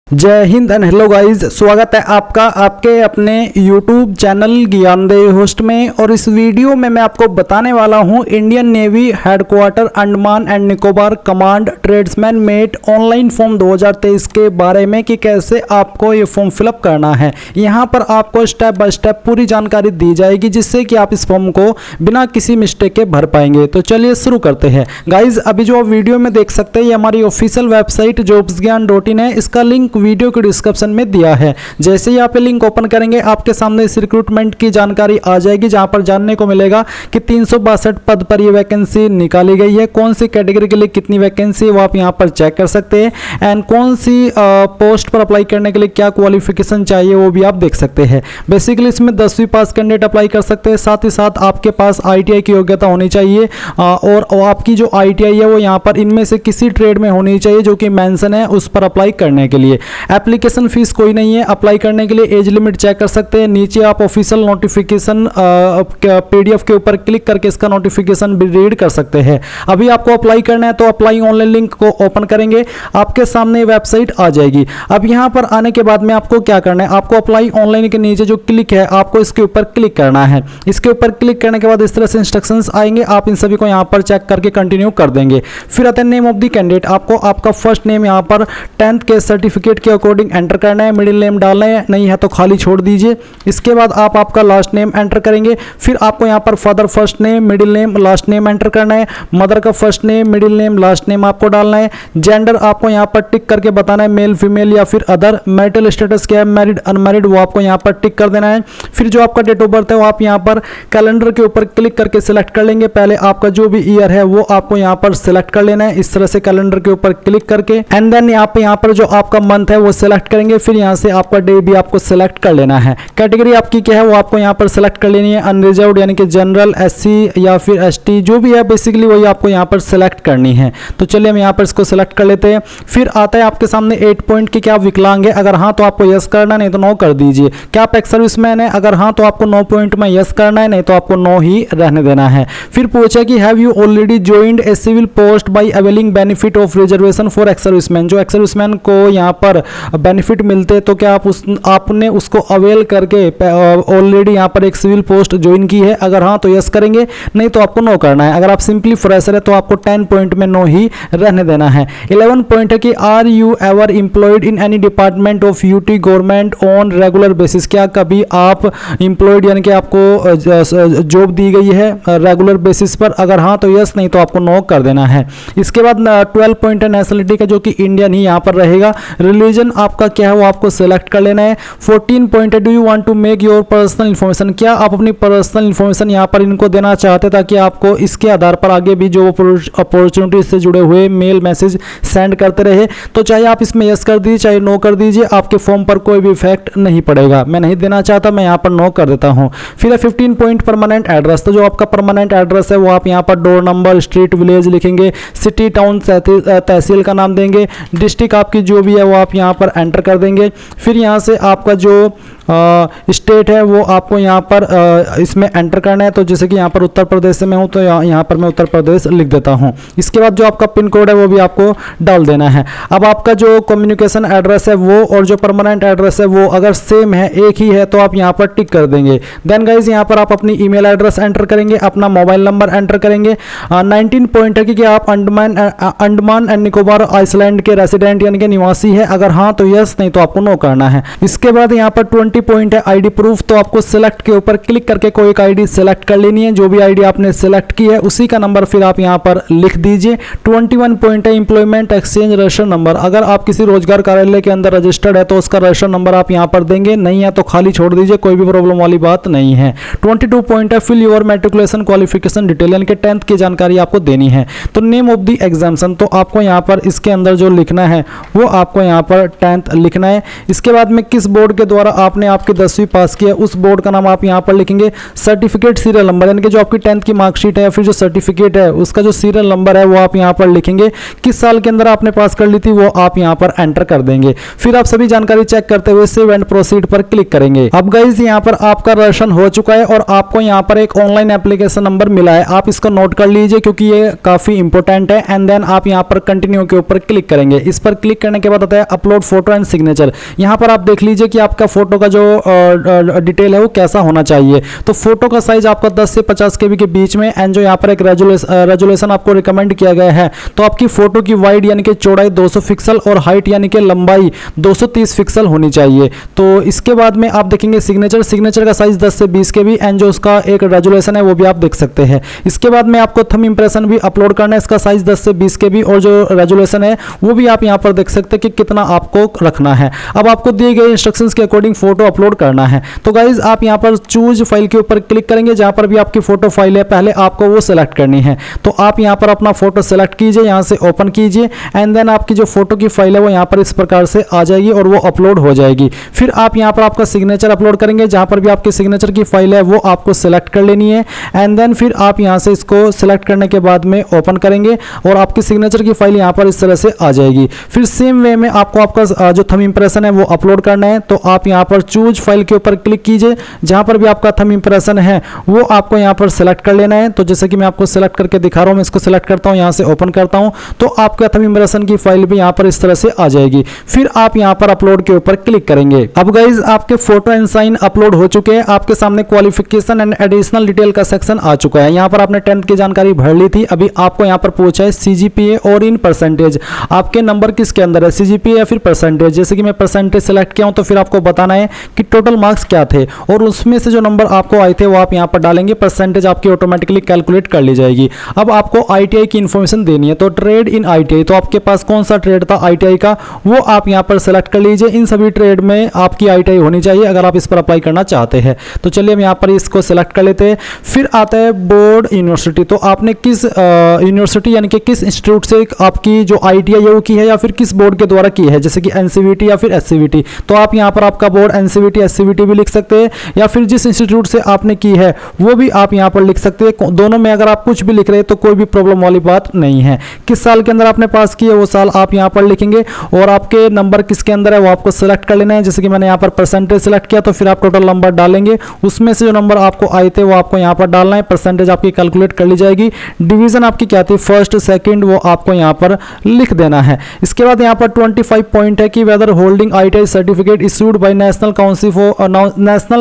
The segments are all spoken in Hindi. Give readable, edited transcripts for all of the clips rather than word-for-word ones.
जय हिंद एंड हेलो गाइस, स्वागत है आपका आपके अपने YouTube चैनल ज्ञानदेव होस्ट में। और इस वीडियो में मैं आपको बताने वाला हूं Indian navy headquarter Andaman and Nicobar command tradesman met online form 2023 के बारे में कि कैसे आपको ये फॉर्म फिलअप करना है। यहां पर आपको स्टेप बाय स्टेप पूरी जानकारी दी जाएगी जिससे कि आप इस फॉर्म को बिना किसी मिस्टेक के भर पाएंगे। तो चलिए शुरू करते हैं गाइज। अभी जो आप वीडियो में देख सकते हैं ये हमारी ऑफिशियल वेबसाइट jobsgyan.in है। इसका लिंक वीडियो के डिस्क्रिप्शन में दिया है। जैसे ही आप लिंक ओपन करेंगे आपके सामने इस रिक्रूटमेंट की जानकारी आ जाएगी, जहां पर जानने को मिलेगा कि 362 पद पर ये वैकेंसी निकाली गई है। कौन सी कैटेगरी के लिए कितनी वैकेंसी वो आप यहां पर चेक कर सकते हैं। एंड कौन सी पोस्ट पर अप्लाई करने के लिए क्या क्वालिफिकेशन चाहिए वो भी आप देख सकते हैं। बेसिकली इसमें 10वीं पास कैंडिडेट अप्लाई कर सकते हैं। साथ ही साथ आपके पास ITI की योग्यता होनी चाहिए और आपकी जो ITI है वो यहाँ पर इनमें से किसी ट्रेड में होनी चाहिए जो कि मेंशन है उस पर अप्लाई करने के लिए। एप्लीकेशन फीस कोई नहीं है। अप्लाई करने के लिए एज लिमिट चेक कर सकते हैं। नीचे आप ऑफिशियल नोटिफिकेशन PDF के ऊपर क्लिक करके इसका नोटिफिकेशन भी रीड कर सकते हैं। अभी आपको अप्लाई करना है तो अप्लाई ऑनलाइन लिंक को ओपन करेंगे, आपके सामने वेबसाइट आ जाएगी। अब यहाँ पर आने के बाद में आपको क्या करना है, आपको अप्लाई ऑनलाइन के नीचे जो क्लिक है आपको इसके ऊपर क्लिक करना है। इसके ऊपर क्लिक करने के बाद इस तरह से इंस्ट्रक्शंस आएंगे, आप इन सभी को यहाँ पर चेक करके कंटिन्यू कर देंगे। फिर आते हैं नेम ऑफ द कैंडिडेट। आपको आपका फर्स्ट नेम यहाँ पर 10th के सर्टिफिकेट के अकॉर्डिंग एंटर करना है। मिडिल नेम डालना है, नहीं है तो खाली छोड़ दीजिए। इसके बाद आप आपका लास्ट नेम एंटर करेंगे। फिर आपको यहाँ पर father first name, middle name, last name enter करना है। मदर का first name, middle name, last name आपको डालना है। जेंडर आपको यहाँ पर टिक करके बताना है, मेल फीमेल या फिर अदर। मैरिटल स्टेटस क्या है, मैरिड अनमैरिड, वो आपको यहाँ पर टिक कर देना है। फिर जो आपका डेट ऑफ बर्थ है वो आप यहाँ पर कैलेंडर के ऊपर क्लिक करके सिलेक्ट कर लेंगे। पहले आपका जो भी ईयर है वो आपको यहाँ पर सिलेक्ट कर लेना है, इस तरह से कैलेंडर के ऊपर क्लिक करके। एंड देन यहाँ पर जो आपका मंथ है वो सिलेक्ट करेंगे। फिर यहाँ से आपका डे भी आपको सिलेक्ट कर लेना है। कैटेगरी आपकी क्या है वो आपको यहाँ पर सिलेक्ट कर लेनी है। अनरिजर्व्ड यानी कि जनरल, SC या फिर ST जो भी है बेसिकली वही आपको यहाँ पर सिलेक्ट करनी है। तो चलिए हम यहाँ पर इसको सिलेक्ट कर लेते हैं। फिर आता है आपके सामने 8 पॉइंट की, क्या आप विकलांग है, अगर हाँ तो आपको यस करना है, नहीं तो नो कर दीजिए। क्या आप एक्स सर्विसमैन है, अगर हाँ तो आपको 9 पॉइंट में यस करना है, नहीं तो आपको नो ही रहने देना है। फिर पूछा कि have you already joined a civil post by availing benefit of reservation for ex serviceman. जो एक्स सर्विसमैन को यहाँ पर बेनिफिट मिलते तो क्या आपने उसको अवेल करके ऑलरेडी यहाँ पर एक सिविल पोस्ट ज्वाइन की है, अगर हाँ तो यस करेंगे, नहीं तो आपको नो करना है। अगर आप सिंपली फ्रेशर है तो आपको 10 पॉइंट में नो ही रहने देना है। 11 पॉइंट है कि are you ever employed in any department of UT government on regular basis. क्या कभी आप एम्प्लॉयड यानी कि आपको जॉब दी गई है रेगुलर बेसिस पर, अगर हाँ तो यस, नहीं तो आपको नो कर देना है। इसके बाद 12 पॉइंट है नेशनलिटी का, जो कि इंडियन ही यहाँ पर रहेगा। रिलीजन आपका क्या है वो आपको सिलेक्ट कर लेना है। 14 पॉइंट है do you want to make your personal information. क्या आप अपनी पर्सनल इन्फॉर्मेशन यहाँ पर इनको देना चाहते ताकि आपको इसके आधार पर आगे भी जो अपॉर्चुनिटी से जुड़े हुए मेल मैसेज सेंड करते रहे। तो चाहे आप इसमें यस कर दीजिए चाहे नो कर दीजिए, आपके फॉर्म पर कोई भी इफेक्ट नहीं पड़ेगा। मैं नहीं देना चाहता, मैं यहाँ पर नो कर देता हूँ। फिर 15 पॉइंट परमानेंट एड्रेस। तो जो आपका परमानेंट एड्रेस है वो आप यहाँ पर डोर नंबर, स्ट्रीट, विलेज लिखेंगे। सिटी, टाउन, तहसील का नाम देंगे। डिस्ट्रिक्ट आपकी जो भी है वो आप यहाँ पर एंटर कर देंगे। फिर यहाँ से आपका जो स्टेट है वो आपको यहाँ पर इसमें एंटर करना है। तो जैसे कि यहाँ पर उत्तर प्रदेश से मैं हूँ तो यहाँ पर मैं उत्तर प्रदेश लिख देता हूँ। इसके बाद जो आपका पिन कोड है वो भी आपको डाल देना है। अब आपका जो कम्युनिकेशन एड्रेस है वो और जो परमानेंट एड्रेस है वो अगर सेम है, एक ही है, तो आप यहाँ पर टिक कर देंगे। देन गाइज यहाँ पर आप अपनी ईमेल एड्रेस एंटर करेंगे, अपना मोबाइल नंबर एंटर करेंगे। 19 पॉइंट है कि आप अंडमान एंड निकोबार आइसलैंड के रेसिडेंट यानी कि निवासी है, अगर हाँ तो यस, नहीं तो आपको नो करना है। इसके बाद यहाँ पर 20 पॉइंट है ID प्रूफ। तो आपको सिलेक्ट के ऊपर क्लिक करके कोई एक ID सिलेक्ट कर लेनी है। जो भी ID आपने सिलेक्ट की है उसी का नंबर फिर आप यहाँ पर लिख दीजिए। 21 पॉइंट है एम्प्लॉयमेंट एक्सचेंज रजिस्टर नंबर। अगर आप किसी रोजगार कार्यालय के अंदर रजिस्टर्ड है तो उसका रजिस्टर नंबर आप यहाँ पर देंगे, नहीं है तो खाली छोड़ दीजिए, कोई भी प्रॉब्लम वाली बात नहीं है। 22 पॉइंट है fill your matriculation qualification detail, यानी कि 10th की जानकारी आपको देनी है। तो नेम ऑफ द एग्जाम्शन, तो आपको यहाँ पर इसके अंदर जो लिखना है वो आपको यहाँ पर 10th लिखना है। इसके बाद में किस बोर्ड के द्वारा आपने आपकी 10वीं पास की है उस बोर्ड का नाम आप यहाँ पर लिखेंगे, सर्टिफिकेट सीरियल नंबर यानी कि जो आपकी 10th की मार्कशीट है या फिर जो सर्टिफिकेट है उसका जो सीरियल नंबर है वो आप यहाँ पर लिखेंगे, किस साल के अंदर आपने पास कर ली थी वो आप यहाँ पर एंटर कर देंगे। फिर आप सभी जानकारी चेक करते हुए सेव एंड प्रोसीड पर क्लिक करेंगे। अब गाइस यहाँ पर आपका रजिस्ट्रेशन हो चुका है और आपको यहाँ पर एक ऑनलाइन एप्लीकेशन नंबर मिला है, आप इसको नोट कर लीजिए क्योंकि ये काफी इंपॉर्टेंट है। एंड देन आप यहाँ पर कंटिन्यू के ऊपर क्लिक करेंगे। इस पर क्लिक करने के बाद आता है अपलोड फोटो एंड सिग्नेचर। यहाँ पर आप देख लीजिए कि आपका फोटो का जो डिटेल है वो कैसा होना चाहिए। तो फोटो का साइज आपका 10 से 50 केबी के बीच में, एंड जो यहाँ पर एक रेजोल्यूशन आपको रिकमेंड किया गया है, तो आपकी फोटो की वाइड यानी कि चौड़ाई 200 पिक्सल और हाइट यानी कि लंबाई 230 पिक्सल होनी चाहिए। तो इसके बाद में आप देखेंगे सिग्नेचर का साइज 10 से 20 केबी एंड जो उसका एक रेजोल्यूशन है वो भी आप देख सकते हैं। इसके बाद में आपको थंब इंप्रेशन भी अपलोड करना है, इसका साइज 10 से 20 केबी और जो रेजोल्यूशन है वो भी आप यहाँ पर देख सकते हैं कि कितना आपको रखना है। अब आपको दिए गए इंस्ट्रक्शंस के अकॉर्डिंग फोटो अपलोड करना है। तो गाइज आप यहाँ पर चूज फाइल के ऊपर क्लिक करेंगे, जहां पर भी आपकी फोटो फाइल है पहले आपको वो सिलेक्ट करनी है। तो आप यहाँ पर अपना फोटो सिलेक्ट कीजिए, यहाँ से ओपन कीजिए एंड देन आपकी जो फोटो की फाइल है वो यहाँ पर इस प्रकार से आ जाएगी और वो अपलोड हो जाएगी। फिर आप यहाँ पर आपका सिग्नेचर अपलोड करेंगे, जहां पर भी आपकी सिग्नेचर की फाइल है वो आपको सिलेक्ट कर लेनी है एंड देन फिर आप यहाँ से इसको सिलेक्ट करने के बाद में ओपन करेंगे और आपकी सिग्नेचर की फाइल यहाँ पर इस तरह से आ जाएगी। फिर सेम वे में आपको आपका जो थंब इंप्रेशन है वो अपलोड करना है। तो आप यहाँ पर चूज फाइल के ऊपर क्लिक कीजिए, जहां पर भी आपका थंब इंप्रेशन है वो आपको यहाँ पर सिलेक्ट कर लेना है। तो जैसे कि मैं आपको सिलेक्ट करके दिखा रहा हूँ, मैं इसको सिलेक्ट करता हूँ, यहाँ से ओपन करता हूँ, तो आपका थंब इंप्रेशन की फाइल भी यहाँ पर इस तरह से आ जाएगी। फिर आप यहाँ पर अपलोड के ऊपर क्लिक करेंगे। अब गाइज आपके फोटो एंड साइन अपलोड हो चुके हैं, आपके सामने क्वालिफिकेशन एंड एडिशनल डिटेल का सेक्शन आ चुका है। यहाँ पर आपने 10th की जानकारी भर ली थी, अभी आपको यहाँ पर पूछा है सीजीपीए और इन परसेंटेज, आपके नंबर किसके अंदर है, सीजीपीए या फिर परसेंटेज। जैसे कि मैं परसेंटेज सेलेक्ट किया हूँ तो फिर आपको बताना है कि टोटल मार्क्स क्या थे और उसमें से जो नंबर आपको आए थे वो आप यहाँ पर डालेंगे, परसेंटेज आपकी ऑटोमेटिकली कैलकुलेट कर ली जाएगी। अब आपको आईटीआई की इन्फॉर्मेशन देनी है, तो ट्रेड इन आईटीआई, तो आपके पास कौन सा ट्रेड था आईटीआई का वो आप यहाँ पर सेलेक्ट कर लीजिए। इन सभी ट्रेड में आपकी आईटीआई होनी चाहिए अगर आप इस पर अप्लाई करना चाहते हैं। तो चलिए हम यहाँ पर इसको सेलेक्ट कर लेते हैं। फिर आता है बोर्ड यूनिवर्सिटी, तो आपने किस यूनिवर्सिटी यानी कि किस इंस्टीट्यूट से आपकी जो आईटीआई है वो की है या फिर किस बोर्ड के द्वारा की है, जैसे कि एनसीवीटी या फिर एससीवीटी। तो आप यहाँ पर आपका बोर्ड एनसीवीटी एससीवीटी भी लिख सकते हैं या फिर जिस इंस्टीट्यूट से आपने की है वो भी आप यहाँ पर लिख सकते हैं। दोनों में अगर आप कुछ भी लिख रहे हैं तो कोई भी प्रॉब्लम वाली बात नहीं है। किस साल के अंदर आपने पास की है वो साल आप यहाँ पर लिखेंगे और आपके नंबर किसके अंदर है वो आपको सेलेक्ट कर लेना है। जैसे कि मैंने यहाँ पर परसेंटेज सेलेक्ट किया तो फिर आप टोटल नंबर डालेंगे, उसमें से जो नंबर आपको आए थे वो आपको यहाँ पर डालना है, परसेंटेज आपकी कैलकुलेट कर ली जाएगी। डिवीजन आपकी क्या थी, फर्स्ट सेकंड, वो आपको यहाँ पर लिख देना है। इसके बाद यहाँ पर 25 पॉइंट है कि whether holding ITI certificate issued by national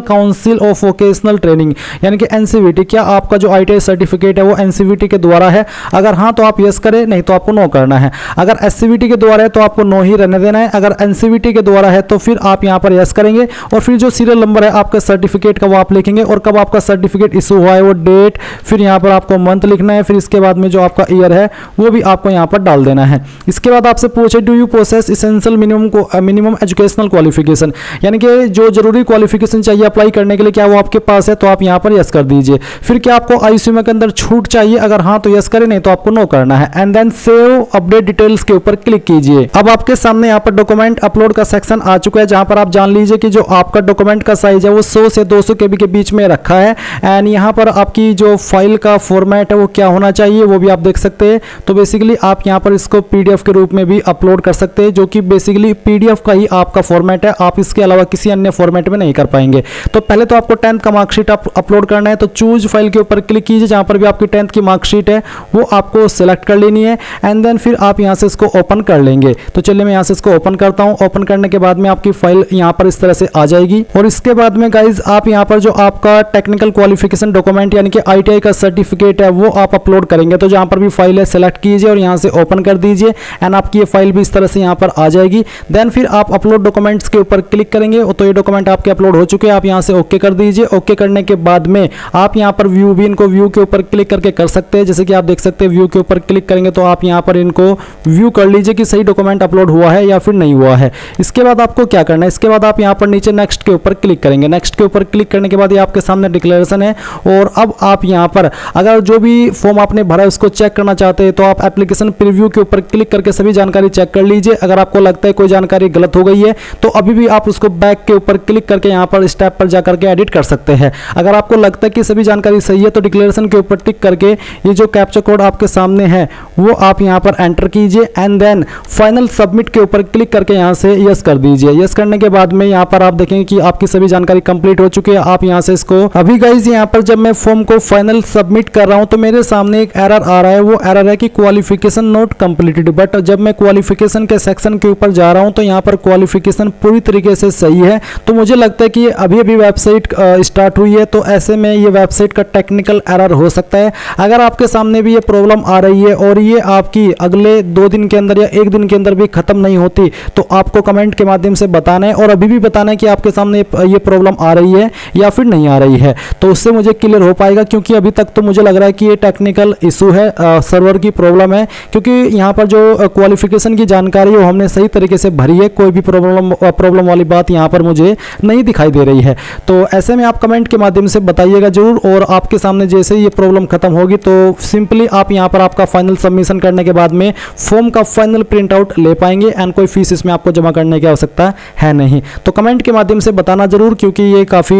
council of vocational training यानी कि एनसीवीटी, क्या आपका जो आईटीआई सर्टिफिकेट है वो एनसीवीटी के द्वारा है, अगर हाँ तो आप यस करें, नहीं तो आपको नो करना है। अगर एससीवीटी के द्वारा है तो आपको नो ही रहने देना है, अगर एनसीवीटी के द्वारा है तो फिर आप यहाँ पर यस करेंगे और फिर जो सीरियल नंबर है आपका सर्टिफिकेट का वो आप लिखेंगे और कब आपका सर्टिफिकेट इशू हुआ है वो डेट, फिर यहाँ पर आपको मंथ लिखना है, फिर इसके बाद में जो आपका ईयर है वो भी आपको यहाँ पर डाल देना है। इसके बाद आपसे पूछे do you possess essential minimum educational qualification, यानी कि जो जरूरी क्वालिफिकेशन चाहिए अप्लाई करने के लिए क्या वो आपके पास है, तो आप यहाँ पर यस कर दीजिए। फिर क्या आपको आईसीएमए के अंदर छूट चाहिए, अगर हाँ तो यस करें, नहीं तो आपको नो करना है। And then save update details के ऊपर क्लिक कीजिए। अब आपके सामने यहाँ पर डॉक्यूमेंट अपलोड का सेक्शन आ चुका है, जहां पर आप जान लीजिए कि जो आपका डॉक्यूमेंट का साइज है वो 100 से 200 केबी के बीच में रखा है। एंड यहाँ पर आपकी जो फाइल का फॉर्मेट है वो क्या होना चाहिए वो भी आप देख सकते हैं। तो बेसिकली आप यहाँ पर इसको पीडीएफ के रूप में भी अपलोड कर सकते हैं, जो कि बेसिकली पीडीएफ का ही आपका फॉर्मेट है, आप इसके अलावा किसी अन्य फॉर्मेट में नहीं कर पाएंगे। तो पहले तो आपको 10th का मार्कशीट अपलोड करना है, तो चूज फाइल के ऊपर क्लिक कीजिए, जहां पर भी आपकी 10th की मार्कशीट है वो आपको सिलेक्ट कर लेनी है एंड देन फिर आप यहां से इसको ओपन कर लेंगे। तो चलिए मैं यहां से इसको ओपन करता हूं। ओपन करने के बाद में आपकी फाइल यहां पर इस तरह से आ जाएगी और इसके बाद में गाइज आप यहां पर जो आपका टेक्निकल क्वालिफिकेशन डॉक्यूमेंट यानी कि आईटीआई का सर्टिफिकेट है वो आप अपलोड करेंगे। तो जहां पर भी फाइल है सेलेक्ट कीजिए और यहां से ओपन कर दीजिए एंड आपकी ये फाइल भी इस तरह से यहां पर आ जाएगी। देन फिर आप अपलोड डॉक्यूमेंट्स के ऊपर क्लिक करेंगे तो ये डॉक्यूमेंट आपके अपलोड हो चुके हैं, आप यहां से ओके कर दीजिए। ओके करने के बाद में आप यहां पर व्यू भी इनको व्यू के ऊपर क्लिक करके कर सकते हैं। जैसे कि आप देख सकते हैं व्यू के ऊपर क्लिक करेंगे तो आप यहां पर इनको व्यू कर लीजिए कि सही डॉक्यूमेंट अपलोड हुआ है या फिर नहीं हुआ है। इसके बाद आपको क्या करना है, इसके बाद आप यहां पर नीचे नेक्स्ट के ऊपर क्लिक करेंगे। नेक्स्ट के ऊपर क्लिक करने के बाद ये आपके सामने डिक्लेरेशन है और अब आप यहां पर अगर जो भी फॉर्म आपने भरा है उसको चेक करना चाहते हैं तो आप एप्लीकेशन प्रीव्यू के ऊपर क्लिक करके सभी जानकारी चेक कर लीजिए। अगर आपको लगता है कोई जानकारी गलत हो गई है तो अभी भी आप उसको बैक के ऊपर क्लिक करके यहाँ पर स्टेप पर जाकर के एडिट कर सकते हैं। अगर आपको लगता है कि सभी जानकारी सही है तो डिक्लेरेशन के ऊपर टिक करके ये जो कैप्चा कोड आपके सामने है वो आप यहाँ पर एंटर कीजिए एंड देन फाइनल सबमिट के ऊपर क्लिक करके यहाँ से यस कर दीजिए। यस करने के बाद में यहाँ पर आप देखेंगे कि आपकी सभी जानकारी कंप्लीट हो चुकी है। आप यहाँ से इसको अभी गाइज यहाँ पर जब मैं फॉर्म को फाइनल सबमिट कर रहा हूँ तो मेरे सामने एक एरर आ रहा है। वो एरर है कि क्वालिफिकेशन नॉट कंप्लीटेड, बट जब मैं क्वालिफिकेशन के सेक्शन के ऊपर जा रहा हूँ तो यहाँ पर क्वालिफिकेशन पूरी तरीके से सही है। तो मुझे लगता है कि अभी अभी वेबसाइट स्टार्ट हुई है तो ऐसे में ये वेबसाइट का टेक्निकल एरर हो सकता है। अगर आपके सामने भी ये प्रॉब्लम आ रही है और ये आपकी अगले 2 दिन के अंदर या 1 दिन के अंदर भी खत्म नहीं होती तो आपको कमेंट के माध्यम से बताना है और अभी भी बताना है कि आपके सामने ये प्रॉब्लम आ रही है या फिर नहीं आ रही है। तो उससे मुझे क्लियर हो पाएगा, क्योंकि अभी तक तो मुझे लग रहा है कि ये टेक्निकल इशू है, सर्वर की प्रॉब्लम है, क्योंकि यहाँ पर जो क्वालिफिकेशन की जानकारी है वो हमने सही तरीके से भरी है। कोई भी प्रॉब्लम वाली बात यहाँ पर मुझे नहीं दिखाई दे रही है। तो ऐसे में आप कमेंट के माध्यम से बताइएगा जरूर, और आपके सामने जैसे ही ये प्रॉब्लम खत्म होगी तो सिंपली आप यहाँ पर आपका फाइनल सबमिशन करने के बाद में फॉर्म का फाइनल प्रिंट आउट ले पाएंगे एंड कोई फीस इसमें आपको जमा करने की आवश्यकता है नहीं। तो कमेंट के माध्यम से बताना जरूर, क्योंकि ये काफ़ी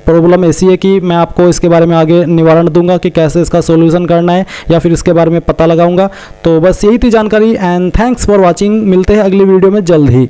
प्रॉब्लम ऐसी है कि मैं आपको इसके बारे में आगे निवारण दूंगा कि कैसे इसका सोल्यूशन करना है या फिर इसके बारे में पता लगाऊंगा। तो बस यही थी जानकारी एंड थैंक्स फॉर वॉचिंग। मिलते हैं अगली वीडियो में जल्द ही।